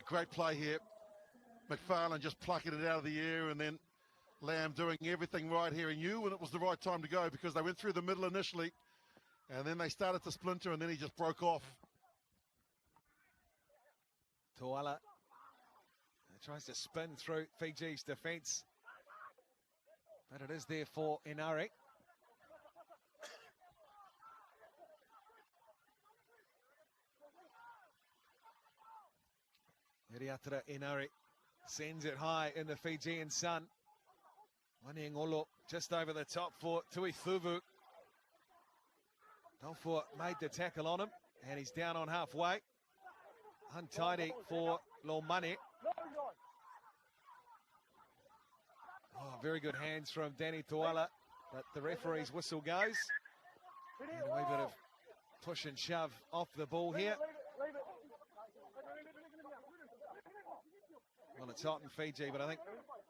great play here. McFarlane just plucking it out of the air, and then Lamb doing everything right here. He knew when it was the right time to go because they went through the middle initially, and then they started to splinter, and then he just broke off. Tuala tries to spin through Fiji's defence, but it is there for Inari. Iriatara Inari sends it high in the Fijian sun. Waniangolo just over the top for Tui Thuvu. Taufua made the tackle on him, and he's down on halfway. Untidy for Lomani. Oh, very good hands from Danny Tuala, but the referee's whistle goes. And a wee bit of push and shove off the ball here. Well, it's hot in Fiji, but I think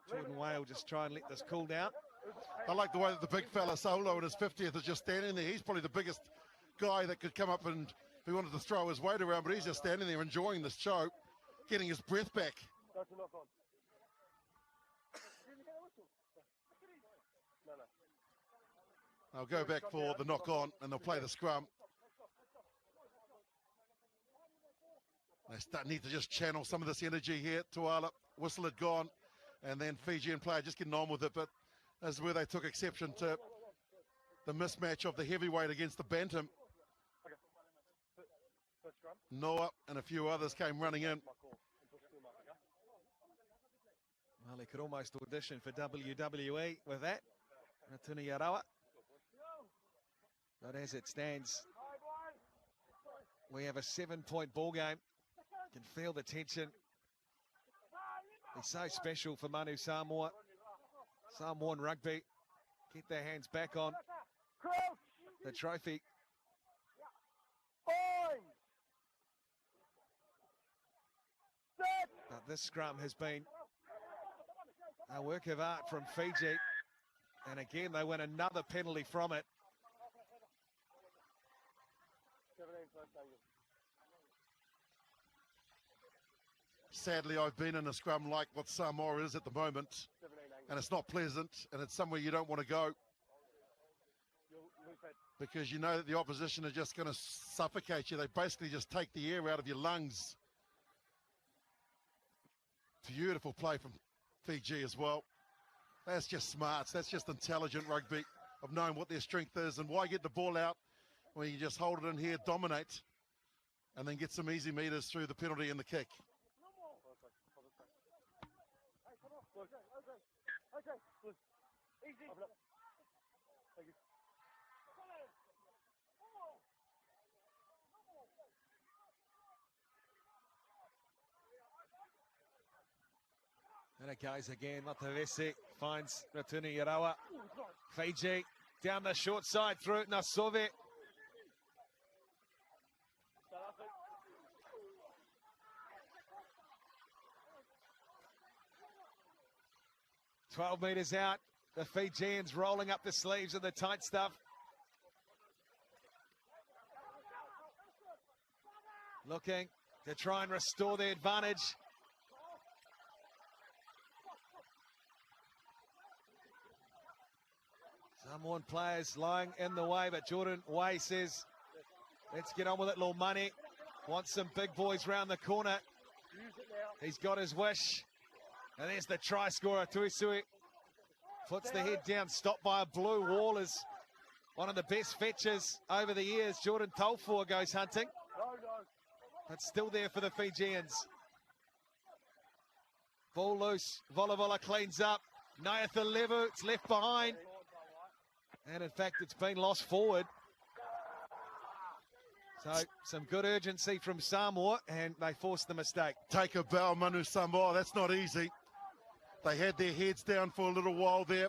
Jordan Way will just try and let this cool down. I like the way that the big fella Solo in his 50th is just standing there. He's probably the biggest guy that could come up and if he wanted to throw his weight around, but he's just standing there enjoying this show, getting his breath back. They'll go back for the knock on and they'll play the scrum. They need to just channel some of this energy here. Tuala, whistle had gone, and then Fijian player just getting on with it, but that's where they took exception to the mismatch of the heavyweight against the bantam. Noah and a few others came running in. Well, he could almost audition for WWE with that. Ratuni Yarawa. But as it stands, we have a 7-point ball game. You can feel the tension. It's so special for Manu Samoa. Samoan rugby get their hands back on the trophy. But this scrum has been a work of art from Fiji. And again, they win another penalty from it. Sadly, I've been in a scrum like what Samoa is at the moment, and it's not pleasant, and it's somewhere you don't want to go because you know that the opposition are just going to suffocate you. They basically just take the air out of your lungs. Beautiful play from Fiji as well. That's just smarts. That's just intelligent rugby of knowing what their strength is and why get the ball out when you just hold it in here, dominate, and then get some easy meters through the penalty and the kick. And it goes again. Matavesi finds Ratuni Yarawa. Fiji down the short side through Nasove. "12 metres out. The Fijians rolling up the sleeves of the tight stuff. Looking to try and restore the advantage. Samoan players lying in the way, but Jordan Way says, let's get on with it, little money. Wants some big boys round the corner. He's got his wish. And there's the try scorer, Tuisui. Puts the head down, stopped by a blue wall, is one of the best fetchers over the years. Jordan Taufua goes hunting. But still there for the Fijians. Ball loose, Volavola cleans up. Nayatha Levu, it's left behind. And in fact, it's been lost forward. So some good urgency from Samoa, and they forced the mistake. Take a bow, Manu Samoa. That's not easy. They had their heads down for a little while there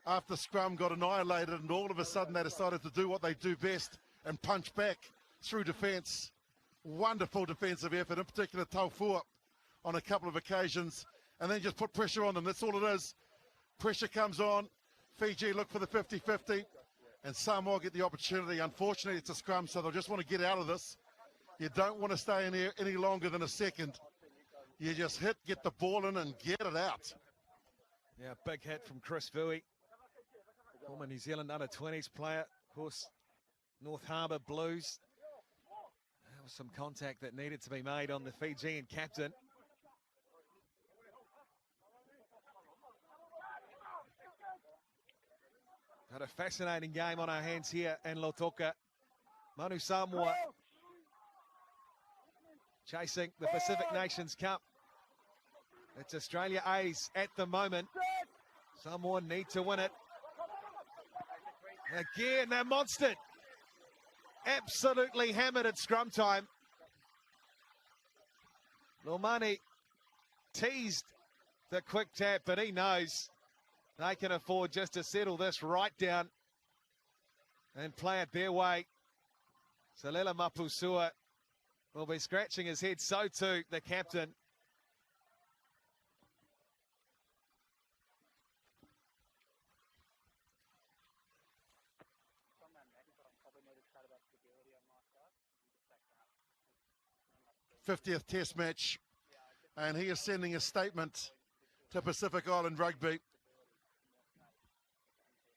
after scrum got annihilated, and all of a sudden they decided to do what they do best and punch back through defence. Wonderful defensive effort, in particular Taufua on a couple of occasions, and then just put pressure on them. That's all it is. Pressure comes on. Fiji look for the 50-50, and Samoa get the opportunity. Unfortunately, it's a scrum, so they'll just want to get out of this. You don't want to stay in here any longer than a second. You just hit, get the ball in and get it out. Yeah, big hit from Chris Vui, former New Zealand under-20s player, of course, North Harbour Blues. There was some contact that needed to be made on the Fijian captain. Had a fascinating game on our hands here in Lautoka. Manu Samoa chasing the Pacific Nations Cup. It's Australia A's at the moment. Samoa need to win it. Again, they're monstered. Absolutely hammered at scrum time. Lomani teased the quick tap, but he knows they can afford just to settle this right down and play it their way. Salela Mapusua will be scratching his head, so too the captain. '50th Test match, and he is sending a statement to Pacific Island Rugby.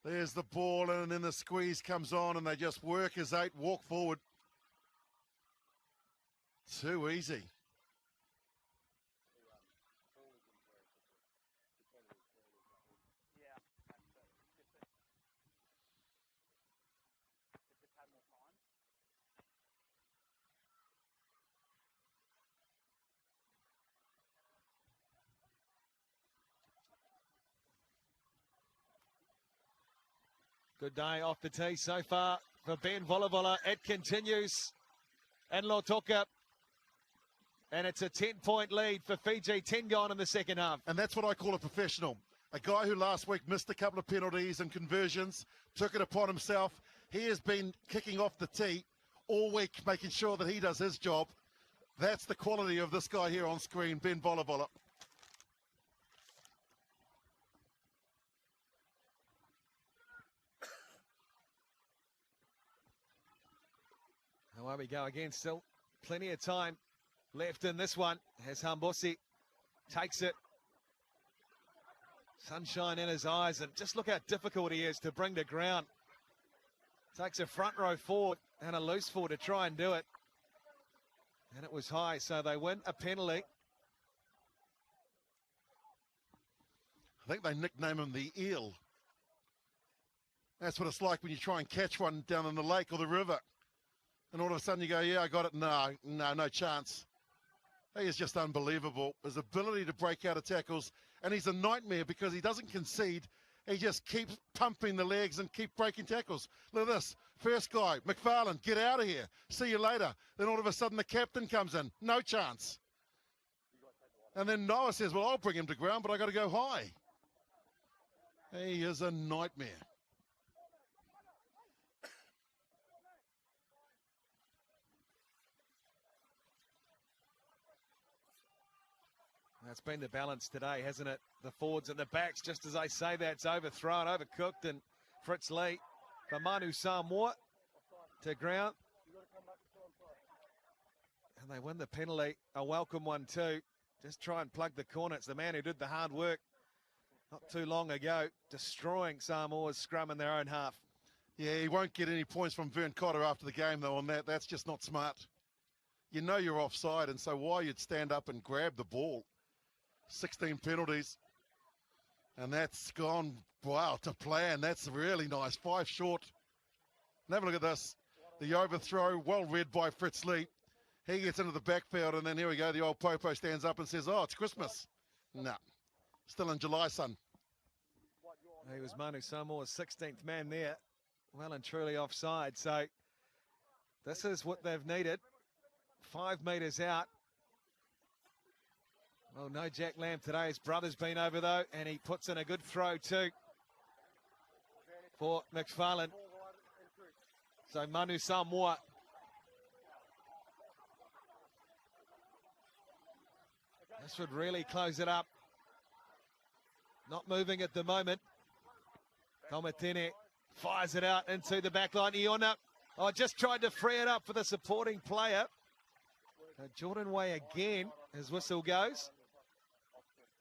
There's the ball, and then the squeeze comes on, and they just work as 8, walk forward. Too easy. Good day off the tee so far for Ben Volavola. It continues in Lautoka. And it's a 10-point lead for Fiji, 10 gone in the second half. And that's what I call a professional. A guy who last week missed a couple of penalties and conversions, took it upon himself. He has been kicking off the tee all week, making sure that he does his job. That's the quality of this guy here on screen, Ben Volavola. Away we go again, still plenty of time left in this one as Hambosi takes it. Sunshine in his eyes, and just look how difficult he is to bring to ground. Takes a front row forward and a loose forward to try and do it. And it was high, so they win a penalty. I think they nickname him the Eel. That's what it's like when you try and catch one down in the lake or the river. And all of a sudden you go, yeah, I got it. No chance. He is just unbelievable. His ability to break out of tackles. And he's a nightmare because he doesn't concede. He just keeps pumping the legs and keep breaking tackles. Look at this. First guy, McFarlane, get out of here. See you later. Then all of a sudden the captain comes in. No chance. And then Noah says, well, I'll bring him to ground, but I got to go high. He is a nightmare. That's been the balance today, hasn't it? The forwards and the backs, just as I say that, it's overthrown, overcooked, and Fritz Lee for Manu Samoa to ground. And they win the penalty, a welcome one too. Just try and plug the corner. It's the man who did the hard work not too long ago, destroying Samoa's scrum in their own half. Yeah, he won't get any points from Vern Cotter after the game, though, on that. That's just not smart. You know you're offside, and so why you'd stand up and grab the ball. 16 penalties, and that's gone, wow, to plan. That's really nice. 5 short. And have a look at this. The overthrow, well read by Fritz Lee. He gets into the backfield, and then here we go. The old Popo stands up and says, oh, it's Christmas. No, still in July, son. He was Manu Samoa's 16th man there. Well and truly offside. So this is what they've needed. 5 metres out. Well, no Jack Lamb today. His brother's been over, though, and he puts in a good throw, too, for McFarlane. So Manu Samoa. This would really close it up. Not moving at the moment. Tomatene fires it out into the back line. Iona, just tried to free it up for the supporting player. Jordan Way again. his whistle goes.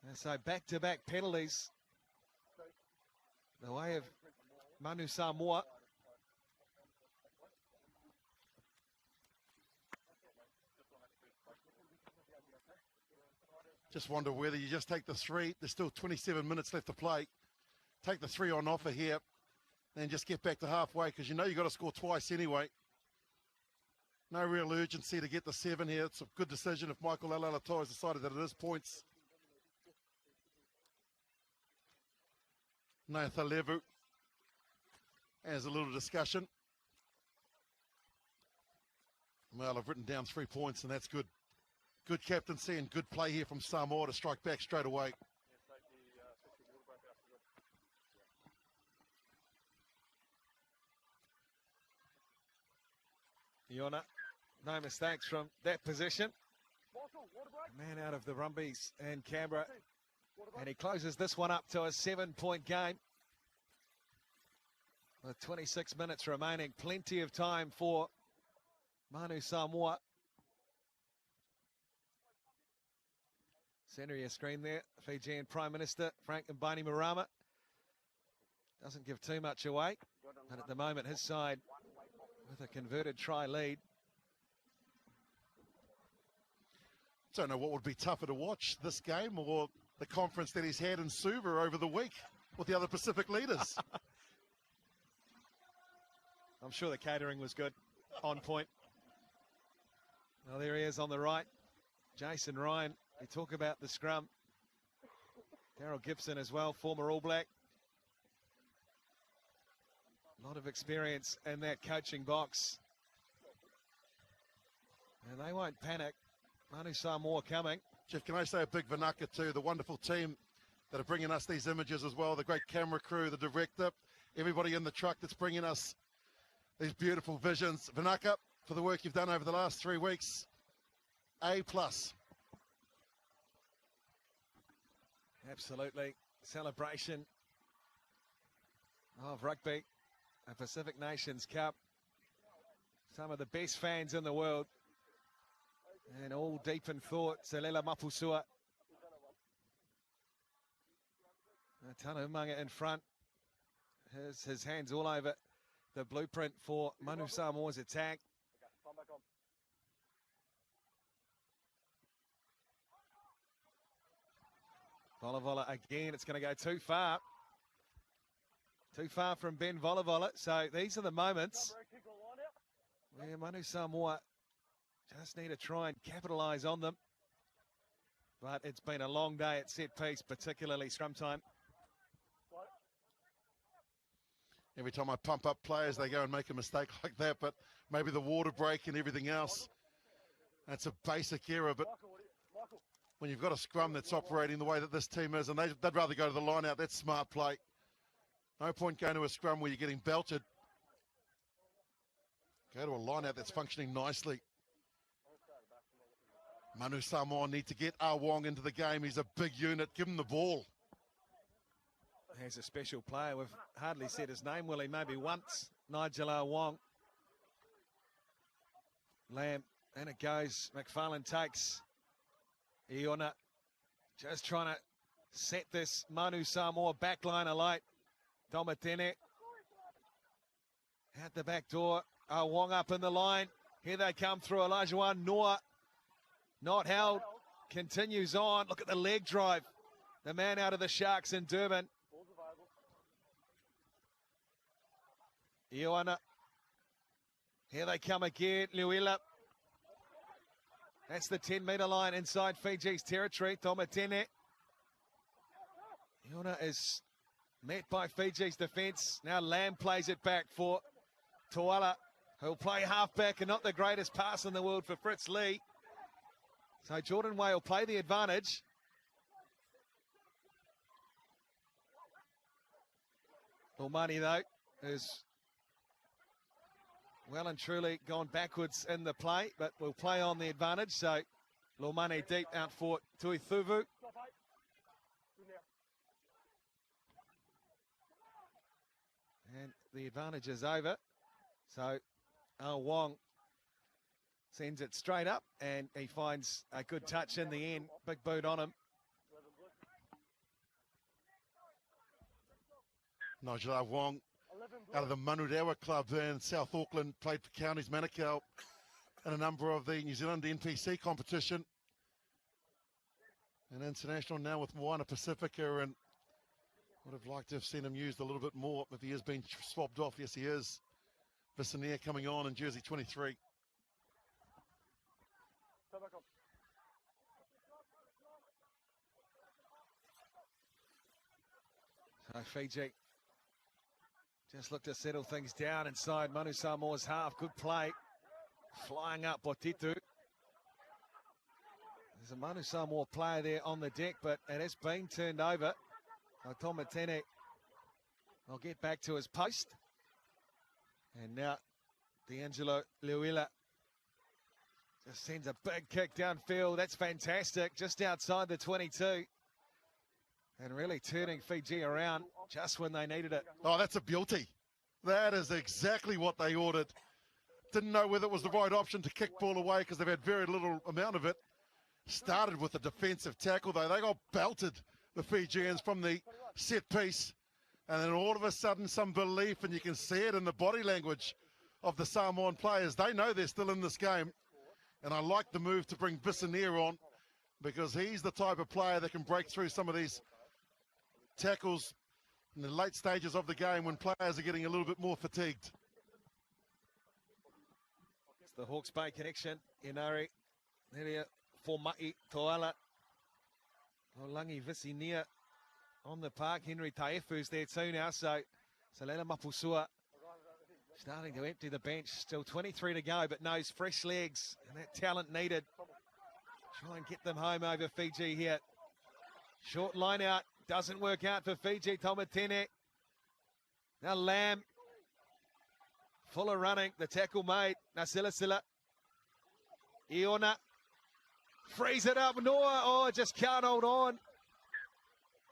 And so back-to-back penalties. The way of Manu Samoa. Just wonder whether you just take the 3. There's still 27 minutes left to play. Take the 3 on offer here and just get back to halfway, because you know you've got to score twice anyway. No real urgency to get the 7 here. It's a good decision if Michael Lautoka has decided that it is points. Nathan Levu has a little discussion. Well, I've written down 3 points, and that's good. Good captaincy and good play here from Samoa to strike back straight away. Iona, no mistakes from that position. Man out of the Brumbies and Canberra. And he closes this one up to a 7-point game. With 26 minutes remaining, plenty of time for Manu Samoa. Centre of your screen there, Fijian Prime Minister Frank Bainimarama. Doesn't give too much away, but at the moment his side with a converted try lead. Don't know what would be tougher to watch, this game or the conference that he's had in Suva over the week with the other Pacific leaders. I'm sure the catering was good, on point. Well, there he is on the right, Jason Ryan. We talk about the scrum. Daryl Gibson as well, former All Black. A lot of experience in that coaching box. And they won't panic. Manu Samoa coming. Jeff, can I say a big Vanaka too, the wonderful team that are bringing us these images as well, the great camera crew, the director, everybody in the truck that's bringing us these beautiful visions. Vanaka, for the work you've done over the last 3 weeks, A+. Absolutely. Celebration of rugby, a Pacific Nations Cup. Some of the best fans in the world. And all deep in thought. Selela Mapusua. Tana Umaga in front. His hands all over the blueprint for Manu Samoa's attack. Volavola again, it's going to go too far. Too far from Ben Volavola. So these are the moments where Manu Samoa just need to try and capitalise on them. But it's been a long day at set piece, particularly scrum time. Every time I pump up players, they go and make a mistake like that, but maybe the water break and everything else. That's a basic error, but when you've got a scrum that's operating the way that this team is, and they'd rather go to the line out, that's smart play. No point going to a scrum where you're getting belted. Go to a line out that's functioning nicely. Manu Samoa need to get Wong into the game. He's a big unit. Give him the ball. He's a special player. We've hardly said his name, Willie, maybe once. Nigel Wong. Lamb, and it goes. McFarlane takes. Iona just trying to set this Manu Samoa backline alight. Domatene at the back door. Wong up in the line. Here they come through. Elijah Noah not held. Continues on. Look at the leg drive. The man out of the Sharks in Durban. Iona. Here they come again. Luila. That's the 10-metre line inside Fiji's territory. Tomatene. Iona is met by Fiji's defence. Now Lamb plays it back for Toala, who'll play halfback, and not the greatest pass in the world for Fritz Lee. So Jordan Way will play the advantage. Lomani, though, is well and truly gone backwards in the play, but will play on the advantage. So Lomani deep out for Tuithuvu. And the advantage is over. So Wong Sends it straight up, and he finds a good touch in the end. Big boot on him. Nigel Wong out of the Manurewa club there in South Auckland, played for Counties Manukau and a number of the New Zealand NPC competition. And international now with Moana Pacifica, and would have liked to have seen him used a little bit more if he has been swabbed off. Yes, he is. Visanier coming on in jersey 23. So Fiji just look to settle things down inside Manu Samoa's half. Good play. Flying up Botitu. There's a Manu Samoa player there on the deck, but it has been turned over. Tomatene will get back to his post. And now D'Angelo Luila just sends a big kick downfield. That's fantastic. Just outside the 22. And really turning Fiji around just when they needed it. Oh, that's a beauty. That is exactly what they ordered. Didn't know whether it was the right option to kick ball away because they've had very little amount of it. Started with a defensive tackle, though. They got belted, the Fijians, from the set piece. And then all of a sudden, some belief, and you can see it in the body language of the Samoan players. They know they're still in this game. And I like the move to bring Visanier on, because he's the type of player that can break through some of these tackles in the late stages of the game when players are getting a little bit more fatigued. It's the Hawke's Bay connection. Inari, Nerea, Formai, Toala, Olangi, Visanier on the park. Henry Taefu's there too now, so Salela Mapusua starting to empty the bench. Still 23 to go, but knows fresh legs and that talent needed. Try and get them home over Fiji here. Short line out. Doesn't work out for Fiji. Tomatene. Now Lamb. Fuller running. The tackle made. Nasila Sila. Iona. Frees it up. Noah. Oh, just can't hold on.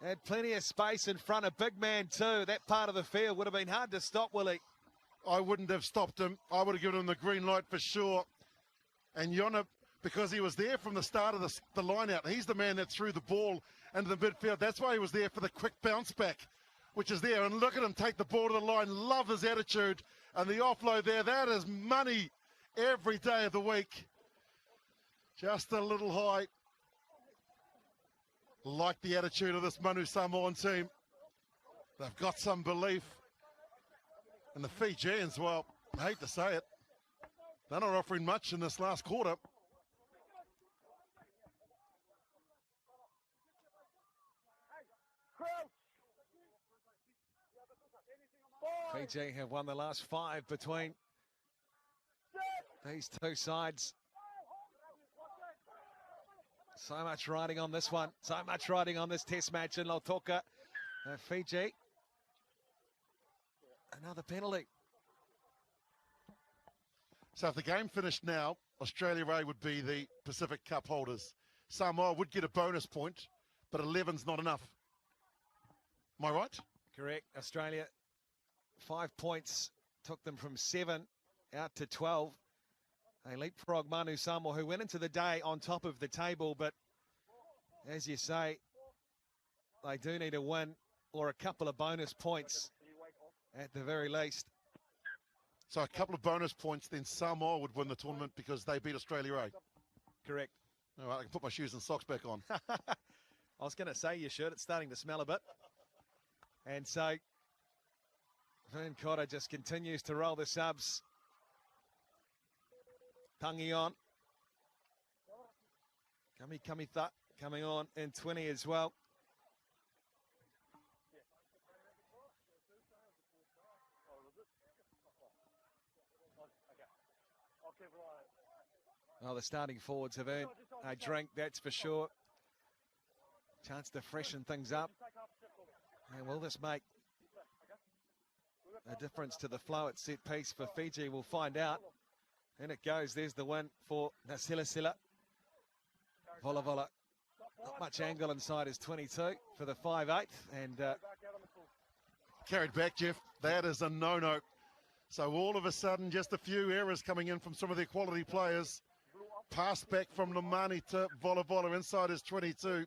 Had plenty of space in front. A big man too. That part of the field would have been hard to stop, Willie. I wouldn't have stopped him. I would have given him the green light for sure. And Iona, because he was there from the start of the line out, he's the man that threw the ball into the midfield. That's why he was there for the quick bounce back, which is there. And look at him take the ball to the line. Love his attitude. And the offload there, that is money every day of the week. Just a little high. Like the attitude of this Manu Samoan team. They've got some belief. And the Fijians, well, I hate to say it, they're not offering much in this last quarter. Fiji have won the last 5 between these two sides. So much riding on this one. So much riding on this test match in Lautoka. Fiji. Another penalty. So if the game finished now, Australia A would be the Pacific Cup holders. Samoa would get a bonus point, but 11's not enough. Am I right? Correct. Australia, 5 points, took them from 7 out to 12. They leapfrog Manu Samoa, who went into the day on top of the table, but as you say, they do need a win or a couple of bonus points at the very least. So a couple of bonus points, then Samoa would win the tournament because they beat Australia A. Correct. All right, I can put my shoes and socks back on. I was going to say your shirt, it's starting to smell a bit. And so Vern Cotter just continues to roll the subs. Tangi on. Kamitha coming on in 20 as well. Well, the starting forwards have earned a drink, that's for sure. Chance to freshen things up. And will this make a difference to the flow at set piece for Fiji? We'll find out. And it goes. There's the win for Nasila Sila. Vola Vola. Not much angle inside his 22 for the 5'8". And carried back, Jeff. That is a no-no. So all of a sudden, just a few errors coming in from some of their quality players. pass back from Lamani to Vola inside his 22.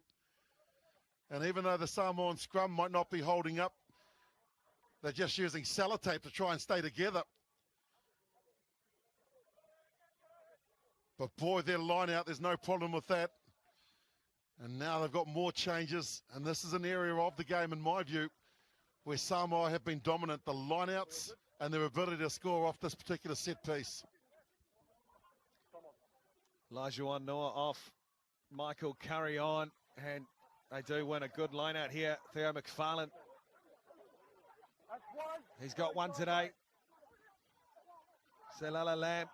And even though the Samoan scrum might not be holding up, they're just using sellotape to try and stay together. But boy, their line out, there's no problem with that. And now they've got more changes. And this is an area of the game, in my view, where Samoa have been dominant. The lineouts and their ability to score off this particular set piece. Lajuan Noah off. Michael Curry on. And they do win a good line out here. Theo McFarlane. He's got one today. Selala Lamb.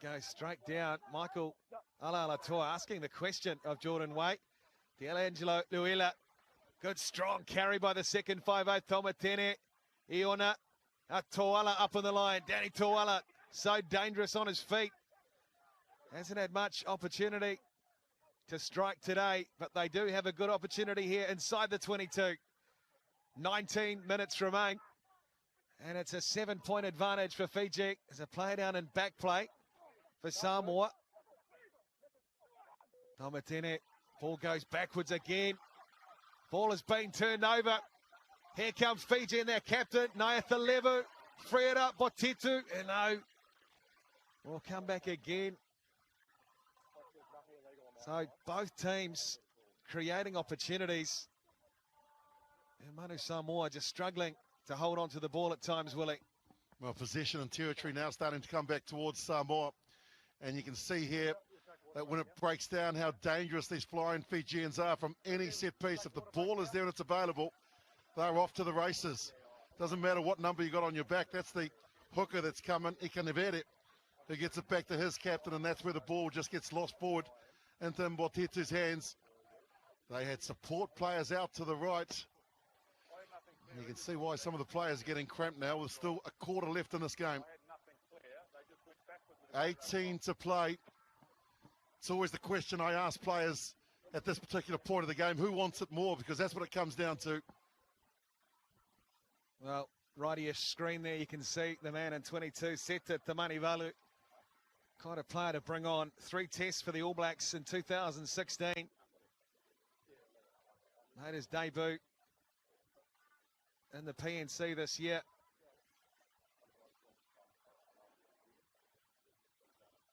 Goes straight down. Michael Alaalatoa asking the question of Jordan Waite. D'Angelo Luila. Good strong carry by the second 5'8" Tomatene. Iona. Toala up on the line. Danny Toala. So dangerous on his feet. Hasn't had much opportunity to strike today, but they do have a good opportunity here inside the 22. 19 minutes remain. And it's a 7-point advantage for Fiji. There's a play down and back play for Samoa. Tomatene. Ball goes backwards again. Ball has been turned over. Here comes Fiji and their captain, Naethalevu. Free it up, Botitu. And no. We'll come back again. So both teams creating opportunities. And Manu Samoa just struggling to hold on to the ball at times, Willie. Well, possession and territory now starting to come back towards Samoa. And you can see here that when it breaks down how dangerous these flying Fijians are from any set piece. If the ball is there and it's available, they're off to the races. Doesn't matter what number you got on your back. That's the hooker that's coming, Ikanevere, who gets it back to his captain, and that's where the ball just gets lost forward into Mbotitu's hands. They had support players out to the right. You can see why some of the players are getting cramped now with still a quarter left in this game. 18 to play. It's always the question I ask players at this particular point of the game, who wants it more? Because that's what it comes down to. Well, right of your screen there, you can see the man in 22, Seta Tamanivalu. Kind of player to bring on. 3 tests for the All Blacks in 2016. Made his debut in the PNC this year.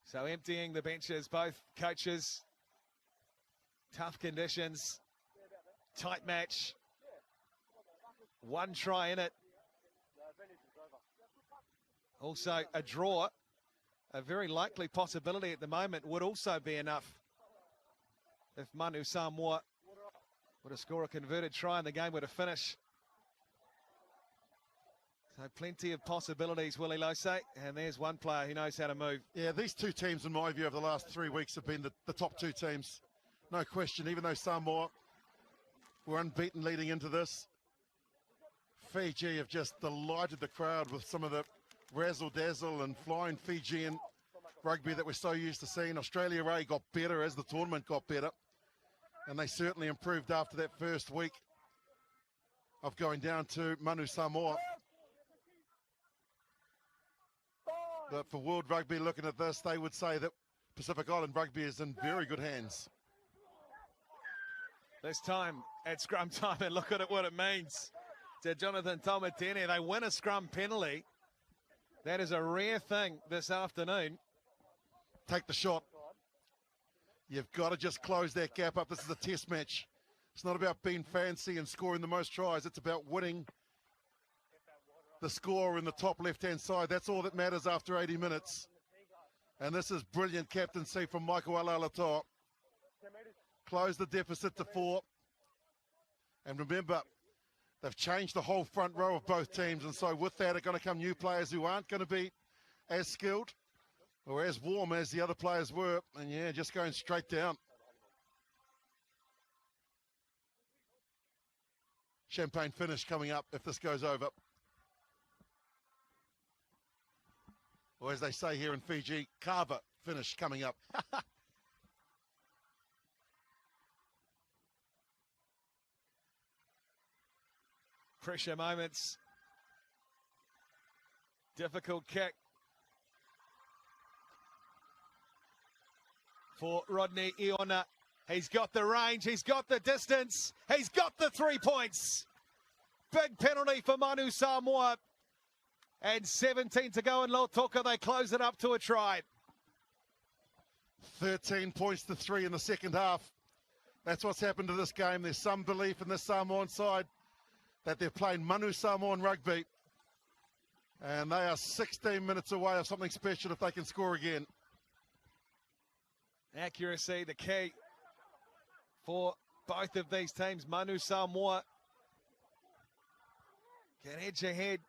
So emptying the benches, both coaches. Tough conditions. Tight match. 1 try in it. Also a draw. A very likely possibility at the moment would also be enough if Manu Samoa were to score a converted try and the game were to finish. So plenty of possibilities, Willie Lose, and there's one player who knows how to move. Yeah, these two teams, in my view, over the last 3 weeks have been the top 2 teams. No question, even though Samoa were unbeaten leading into this. Fiji have just delighted the crowd with some of the razzle-dazzle and flying Fijian rugby that we're so used to seeing. Australia A got better as the tournament got better, and they certainly improved after that first week of going down to Manu Samoa. But for World Rugby looking at this, they would say that Pacific Island Rugby is in very good hands. This time at scrum time, and look at what it means to Jonathan Tomatene. They win a scrum penalty. That is a rare thing this afternoon. Take the shot. You've got to just close that gap up. This is a test match. It's not about being fancy and scoring the most tries. It's about winning the score in the top left-hand side. That's all that matters after 80 minutes. And this is brilliant captaincy from Michael Alaalatoa. Close the deficit to 4. And remember, they've changed the whole front row of both teams. And so with that are going to come new players who aren't going to be as skilled or as warm as the other players were. And yeah, just going straight down. Champagne finish coming up if this goes over. Or as they say here in Fiji, Carver finish coming up. Pressure moments. Difficult kick. for Rodney Iona. He's got the range, he's got the distance, he's got the 3 points. Big penalty for Manu Samoa. And 17 to go in Lautoka. They close it up to a try. 13 points to 3 in the second half. That's what's happened to this game. There's some belief in the Samoan side that they're playing Manu Samoan rugby. And they are 16 minutes away of something special if they can score again. Accuracy, the key for both of these teams. Manu Samoa can edge ahead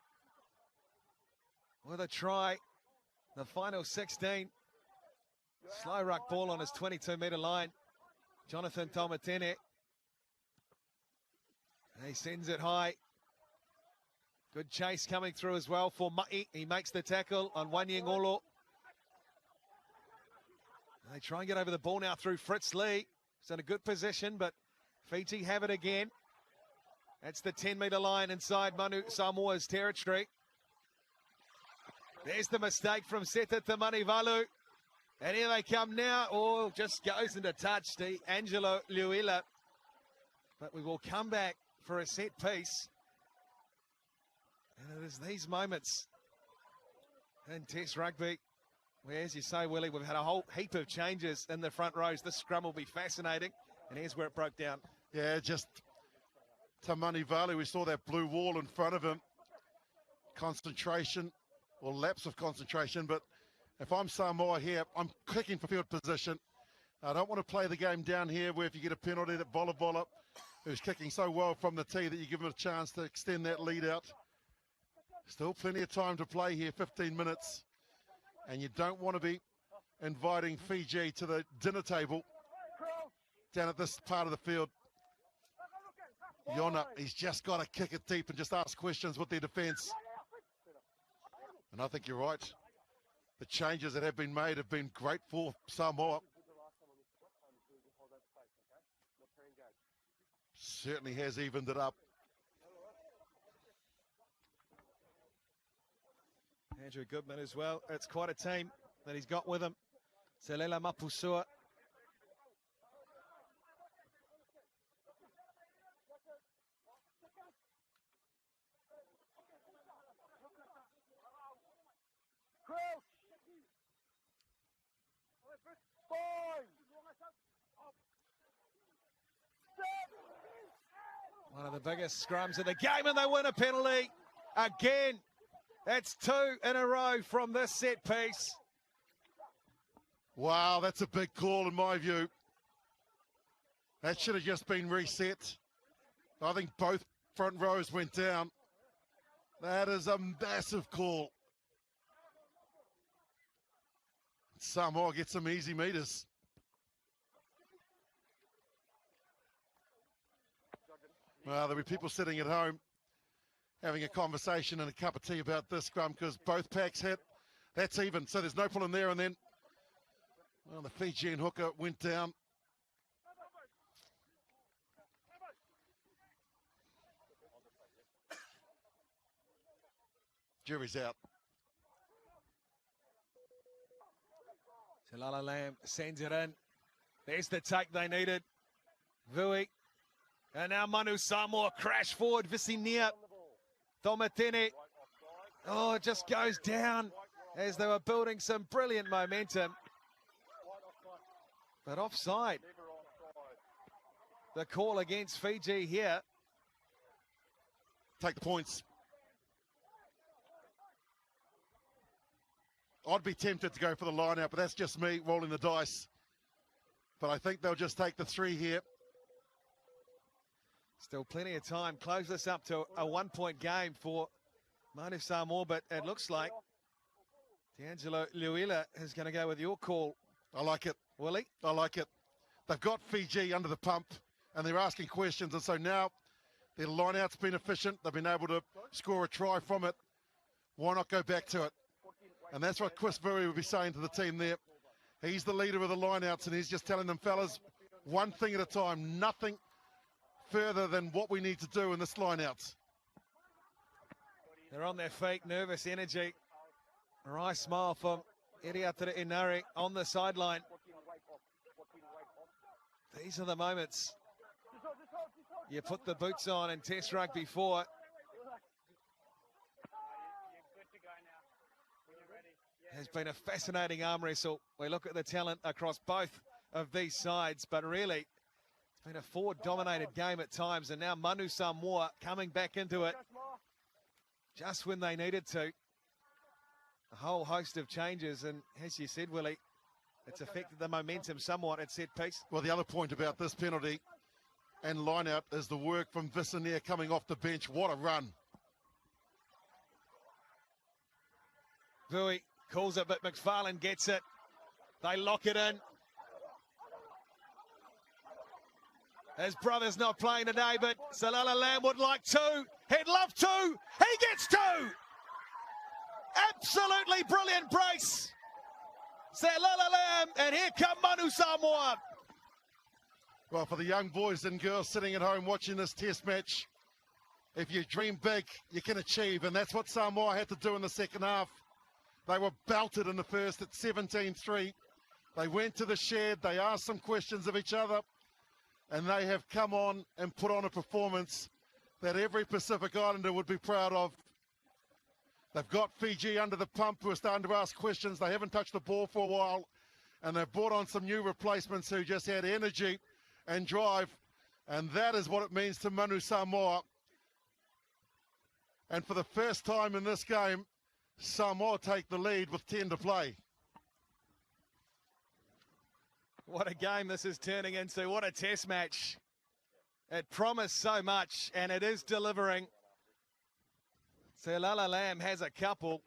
with a try. The final 16. Slow ruck ball on his 22-metre line. Jonathan Tomatene. He sends it high. Good chase coming through as well for Ma'i. He makes the tackle on Wanyingolo. They try and get over the ball now through Fritz Lee. He's in a good position, but Fiji have it again. That's the 10-metre line inside Manu Samoa's territory. There's the mistake from Seta Tamanivalu. And here they come now. Oh, just goes into touch to Angelo Luila. But we will come back for a set piece. And it is these moments in Test rugby where, as you say, Willie, we've had a whole heap of changes in the front rows. This scrum will be fascinating. And here's where it broke down. Yeah, just Tamanivalu. We saw that blue wall in front of him. Concentration, or lapse of concentration. But if I'm Samoa here, I'm clicking for field position. I don't want to play the game down here where if you get a penalty that Bolabola, who's kicking so well from the tee, that you give him a chance to extend that lead out. Still plenty of time to play here, 15 minutes. And you don't want to be inviting Fiji to the dinner table down at this part of the field. Iona, he's just got to kick it deep and just ask questions with their defence. And I think you're right. The changes that have been made have been great for Samoa. Certainly has evened it up. Andrew Goodman as well. It's quite a team that he's got with him. Selela Mapusua. One of the biggest scrums of the game, and they win a penalty again. That's 2 in a row from this set piece. Wow, that's a big call in my view. That should have just been reset. I think both front rows went down. That is a massive call. Samoa gets some easy meters. Well, there'll be people sitting at home having a conversation and a cup of tea about this scrum because both packs hit. That's even, so there's no pulling there. And then, well, the Fijian hooker went down. Jury's out. Talala Lamb sends it in. There's the take they needed. Vui. And now Manu Samoa crash forward. Visinia. Tomatene. Oh, it just goes down as they were building some brilliant momentum. But offside. The call against Fiji here. Take the points. I'd be tempted to go for the line out, but that's just me rolling the dice. But I think they'll just take the 3 here. Still plenty of time. Close this up to a 1-point game for Manu Samoa, but it looks like D'Angelo Luila is going to go with your call. I like it. Willie? I like it. They've got Fiji under the pump, and they're asking questions, and so now their line-out's been efficient. They've been able to score a try from it. Why not go back to it? And that's what Chris Vui would be saying to the team there. He's the leader of the line-outs, and he's just telling them, fellas, one thing at a time, nothing further than what we need to do in this line-outs. They're on their feet, nervous energy. A wry smile from Iriatara Inari on the sideline. These are the moments you put the boots on in Test rugby for. Has been a fascinating arm wrestle. We look at the talent across both of these sides, but really, it's been a forward-dominated game at times, and now Manu Samoa coming back into it just when they needed to. A whole host of changes, and as you said, Willie, it's affected the momentum somewhat at set piece. Well, the other point about this penalty and line-out is the work from Visanier coming off the bench. What a run. Vui calls it, but McFarlane gets it. They lock it in. His brother's not playing today, but Salala Lamb would like to. He'd love to. He gets two. Absolutely brilliant brace. Salala Lamb, and here come Manu Samoa. Well, for the young boys and girls sitting at home watching this test match, if you dream big, you can achieve, and that's what Samoa had to do in the second half. They were belted in the first at 17-3. They went to the shed, they asked some questions of each other, and they have come on and put on a performance that every Pacific Islander would be proud of. They've got Fiji under the pump who are starting to ask questions. They haven't touched the ball for a while, and they've brought on some new replacements who just had energy and drive, and that is what it means to Manu Samoa. And for the first time in this game, Samoa take the lead with 10 to play. What a game this is turning into. What a test match. It promised so much, and it is delivering. Salala Lamb has a couple,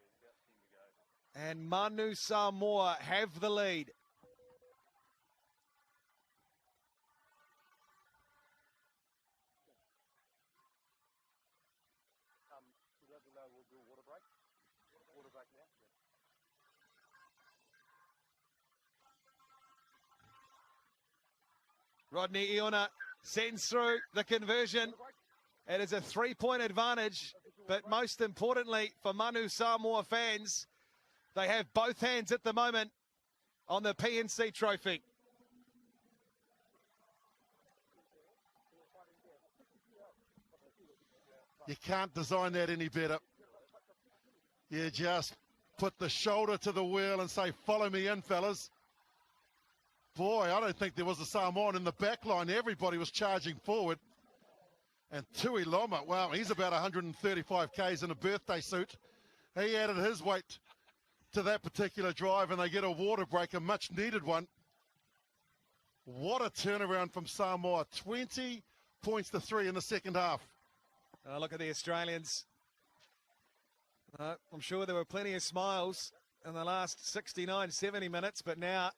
and Manu Samoa have the lead. Rodney Iona sends through the conversion. It is a 3-point advantage, but most importantly for Manu Samoa fans, they have both hands at the moment on the PNC trophy. You can't design that any better. You just put the shoulder to the wheel and say, follow me in, fellas. Boy, I don't think there was a Samoan in the back line. Everybody was charging forward. And Tui Loma, wow, he's about 135 Ks in a birthday suit. He added his weight to that particular drive, and they get a water break, a much needed one. What a turnaround from Samoa. 20 points to 3 in the second half. Look at the Australians. I'm sure there were plenty of smiles in the last 69, 70 minutes, but now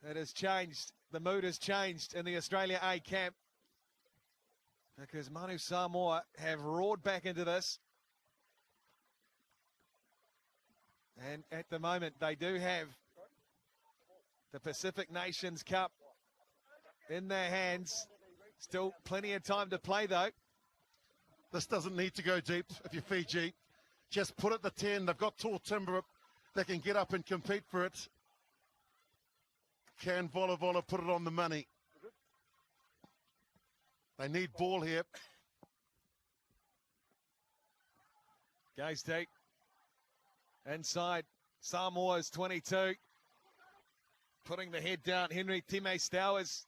it has changed. The mood has changed in the Australia A camp, because Manu Samoa have roared back into this. And at the moment, they do have the Pacific Nations Cup in their hands. Still plenty of time to play, though. This doesn't need to go deep if you're Fiji. Just put it the 10. They've got tall timber that can get up and compete for it. Can Vola Vola put it on the money? They need ball here. Goes deep. Inside Samoa's 22. Putting the head down, Henry Time Stowers.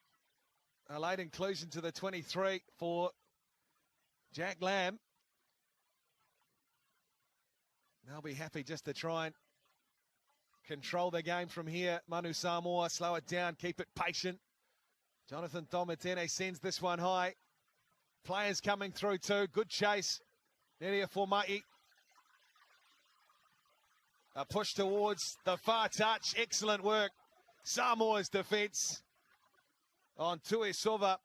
A late inclusion to the 23 for Jack Lamb. They'll be happy just to try and control the game from here. Manu Samoa, slow it down, keep it patient. Jonathan Tomatene sends this one high. Players coming through too. Good chase. Neria Formai. A push towards the far touch. Excellent work. Samoa's defence on Tuisova.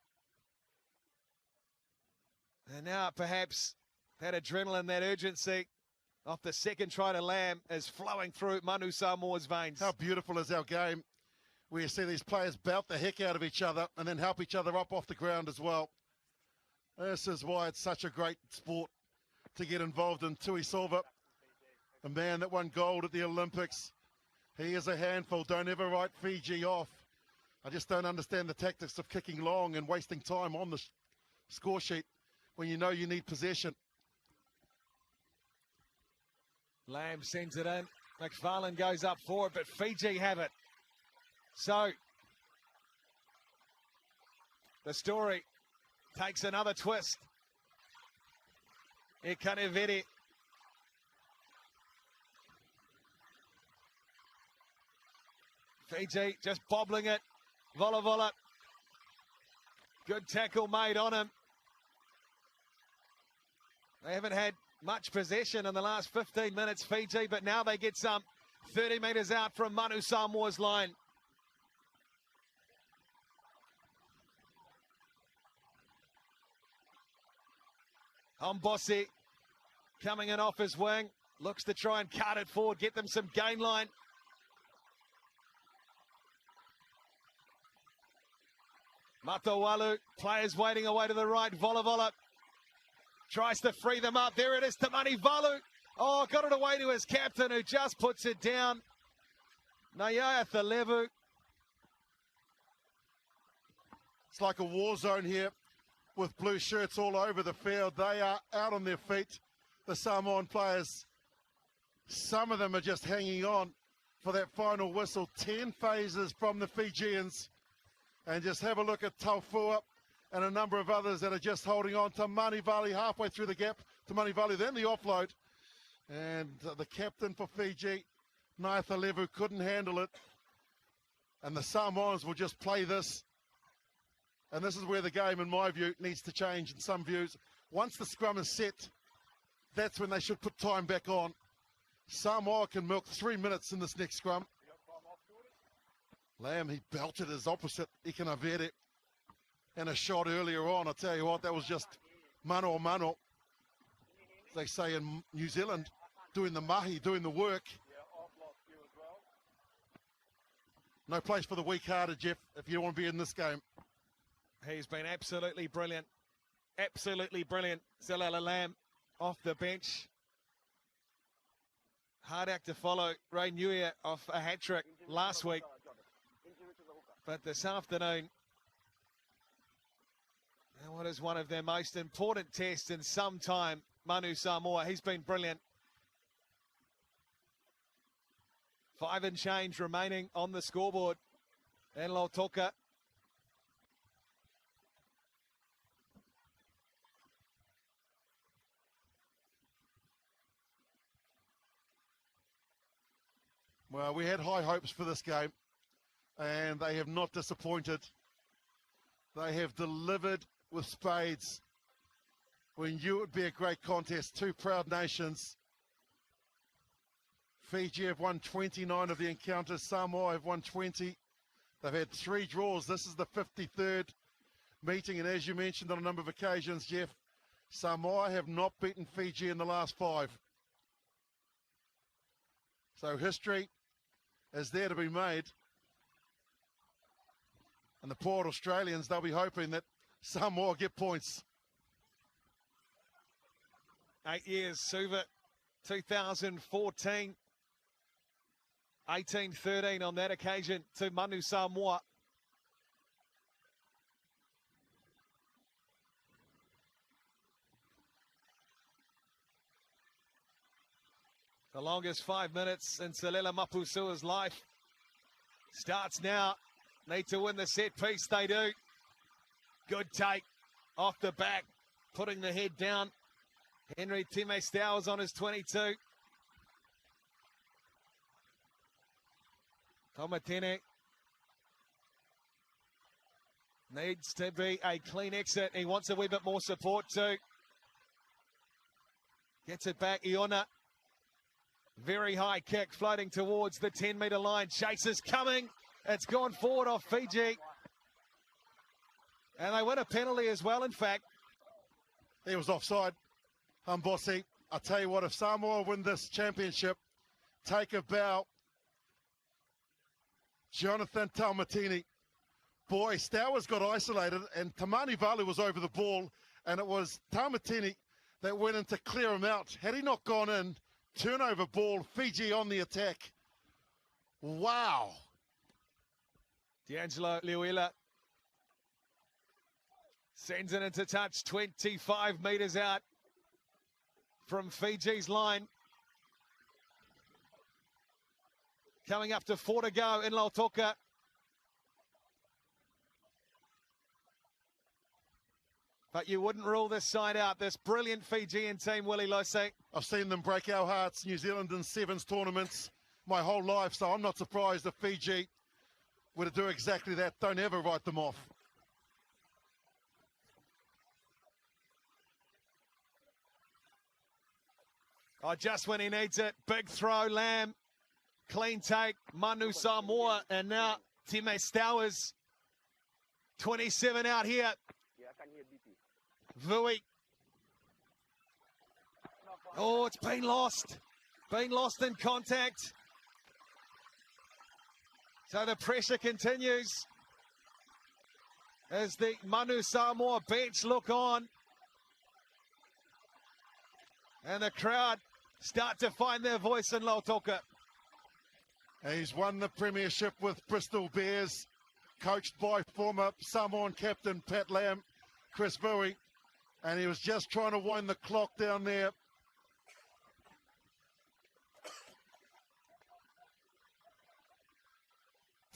And now perhaps that adrenaline, that urgency off the second try to Lamb is flowing through Manu Samoa's veins. How beautiful is our game, where you see these players bout the heck out of each other and then help each other up off the ground as well. This is why it's such a great sport to get involved in. Tuisova, a man that won gold at the Olympics. He is a handful. Don't ever write Fiji off. I just don't understand the tactics of kicking long and wasting time on the score sheet when you know you need possession. Lamb sends it in. McFarlane goes up for it, but Fiji have it. So the story takes another twist. Ikaneveri. Fiji just bobbling it. Vola. Good tackle made on him. They haven't had much possession in the last 15 minutes, Fiji, but now they get some 30 metres out from Manu Samoa's line. Hombossi coming in off his wing, looks to try and cut it forward, get them some gain line. Matawalu, players waiting away to the right. Vola tries to free them up. There it is, Tamani Valu. Oh, got it away to his captain who just puts it down. Nayaya Thalevu. It's like a war zone here with blue shirts all over the field. They are out on their feet, the Samoan players. Some of them are just hanging on for that final whistle. 10 phases from the Fijians. And just have a look at Taufua and a number of others that are just holding on to Manivali halfway through the gap to Manivali, then the offload. And the captain for Fiji, Naithalevu, couldn't handle it. And the Samoans will just play this. And this is where the game, in my view, needs to change in some views. Once the scrum is set, that's when they should put time back on. Samoa can milk 3 minutes in this next scrum. Lamb, he belted his opposite, Ikanavere, and a shot earlier on. I tell you what, that was just mano a mano. They say in New Zealand, doing the mahi, doing the work. No place for the weak-hearted, Jeff, if you don't want to be in this game. He's been absolutely brilliant. Absolutely brilliant. Zalala Lamb off the bench. Hard act to follow. Ray Nuia off a hat-trick last week. But this afternoon, and what is one of their most important tests in some time, Manu Samoa, he's been brilliant. 5 and change remaining on the scoreboard. And Lautoka. Well, we had high hopes for this game, and they have not disappointed. They have delivered with spades. We knew it would be a great contest. Two proud nations. Fiji have won 29 of the encounters. Samoa have won 20. They've had 3 draws. This is the 53rd meeting, and as you mentioned on a number of occasions, Jeff, Samoa have not beaten Fiji in the last 5. So history is there to be made. And the poor Australians, they'll be hoping that Samoa get points. 8 years, Suva, 2014. 18-13 on that occasion to Manu Samoa. The longest 5 minutes in Salela Mapusua's life. Starts now. Need to win the set piece, they do. Good take off the back, putting the head down. Henry Time Stowers on his 22. Tomatene needs to be a clean exit. He wants a wee bit more support too. Gets it back, Iona. Very high kick floating towards the 10-metre line. Chasers coming. It's gone forward off Fiji. And they win a penalty as well, in fact. He was offside. Hombossi, I tell you what, if Samoa win this championship, take a bow. Jonathan Taumatini. Boy, Stowers got isolated and Tamani Valu was over the ball, and it was Taumatini that went in to clear him out. Had he not gone in, turnover ball, Fiji on the attack. Wow. D'Angelo Liuila sends it into touch, 25 metres out from Fiji's line. Coming up to 4 to go in Lautoka. But you wouldn't rule this side out. This brilliant Fijian team, Willie Lose. I've seen them break our hearts, New Zealand in sevens tournaments my whole life, so I'm not surprised if Fiji were to do exactly that. Don't ever write them off. Oh, just when he needs it. Big throw, Lamb. Clean take, Manu Samoa, and now Time Stowers. 27 out here. Vui. Oh, it's been lost. Been lost in contact. So the pressure continues as the Manu Samoa bench look on. And the crowd start to find their voice in Lautoka. He's won the premiership with Bristol Bears, coached by former Samoan captain Pat Lam, Chris Vui, and he was just trying to wind the clock down there.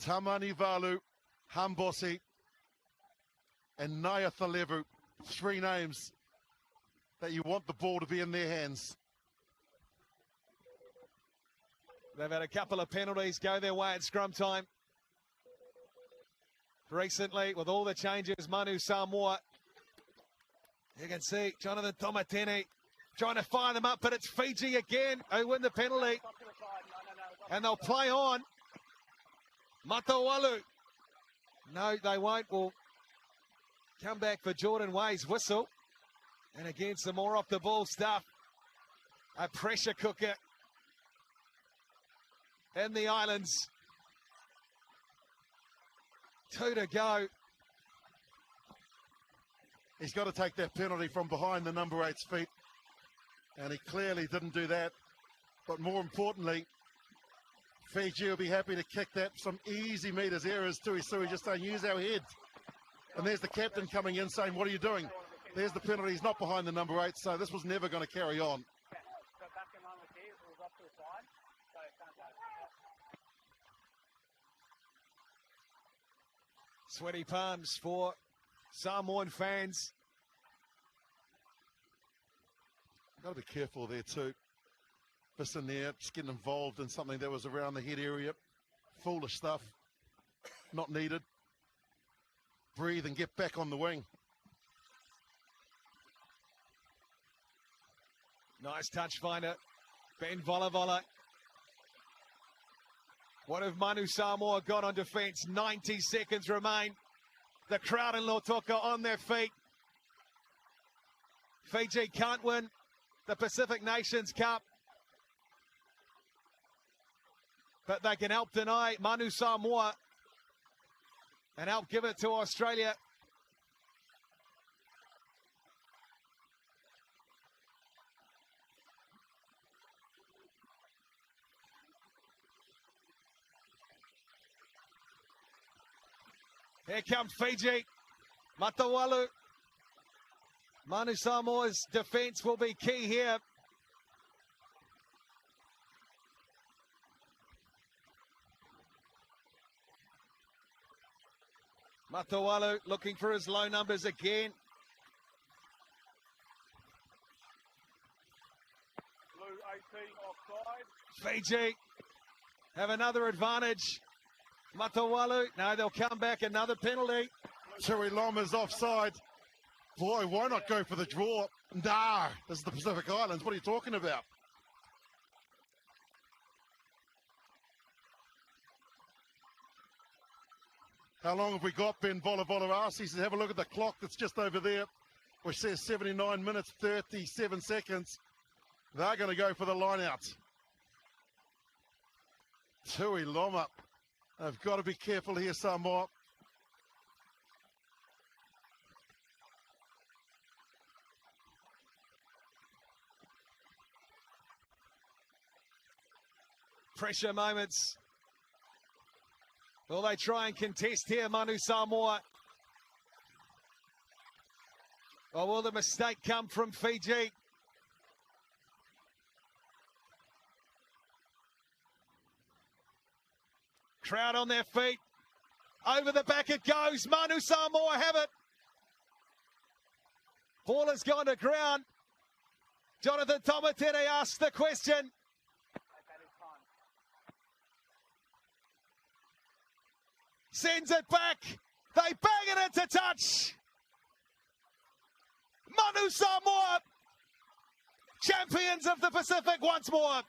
Tamani Valu, Hambosi, and Nayatalevu, 3 names that you want the ball to be in their hands. They've had a couple of penalties go their way at scrum time. Recently, with all the changes, Manu Samoa. You can see Jonathan Tomateni trying to fire them up, but it's Fiji again who win the penalty. And they'll play on. Matawalu. No, they won't. Will come back for Jordan Way's whistle. And again, some more off the ball stuff. A pressure cooker in the islands. 2 to go. He's got to take that penalty from behind the number 8's feet. And he clearly didn't do that. But more importantly, Fiji will be happy to kick that. Some easy meters errors to Isui, just saying, use our head. And there's the captain coming in saying, what are you doing? There's the penalty. He's not behind the number 8, so this was never going to carry on. Sweaty palms for Samoan fans. Got to be careful there too. Just in there, just getting involved in something that was around the head area. Foolish stuff. Not needed. Breathe and get back on the wing. Nice touch finder. Ben Volavola. What have Manu Samoa got on defence? 90 seconds remain. The crowd in Lautoka on their feet. Fiji can't win the Pacific Nations Cup, but they can help deny Manu Samoa and help give it to Australia. Here comes Fiji. Matawalu. Manu Samoa's defence will be key here. Matawalu looking for his low numbers again. Fiji have another advantage. Matawalu, no, they'll come back, another penalty. Tui Loma's offside. Boy, why not go for the draw? Nah, this is the Pacific Islands. What are you talking about? How long have we got? Ben Volavola asks. He says, have a look at the clock that's just over there, which says 79 minutes, 37 seconds. They're going to go for the line out. Tui Loma. They've got to be careful here, Samoa. Pressure moments Will they try and contest here, Manu Samoa? Or will the mistake come from Fiji? Crowd on their feet. Over the back it goes. Manu Samoa have it. Ball has gone to ground. Jonathan Tomatere asks the question. Sends it back. They bang it into touch. Manu Samoa, champions of the Pacific once more.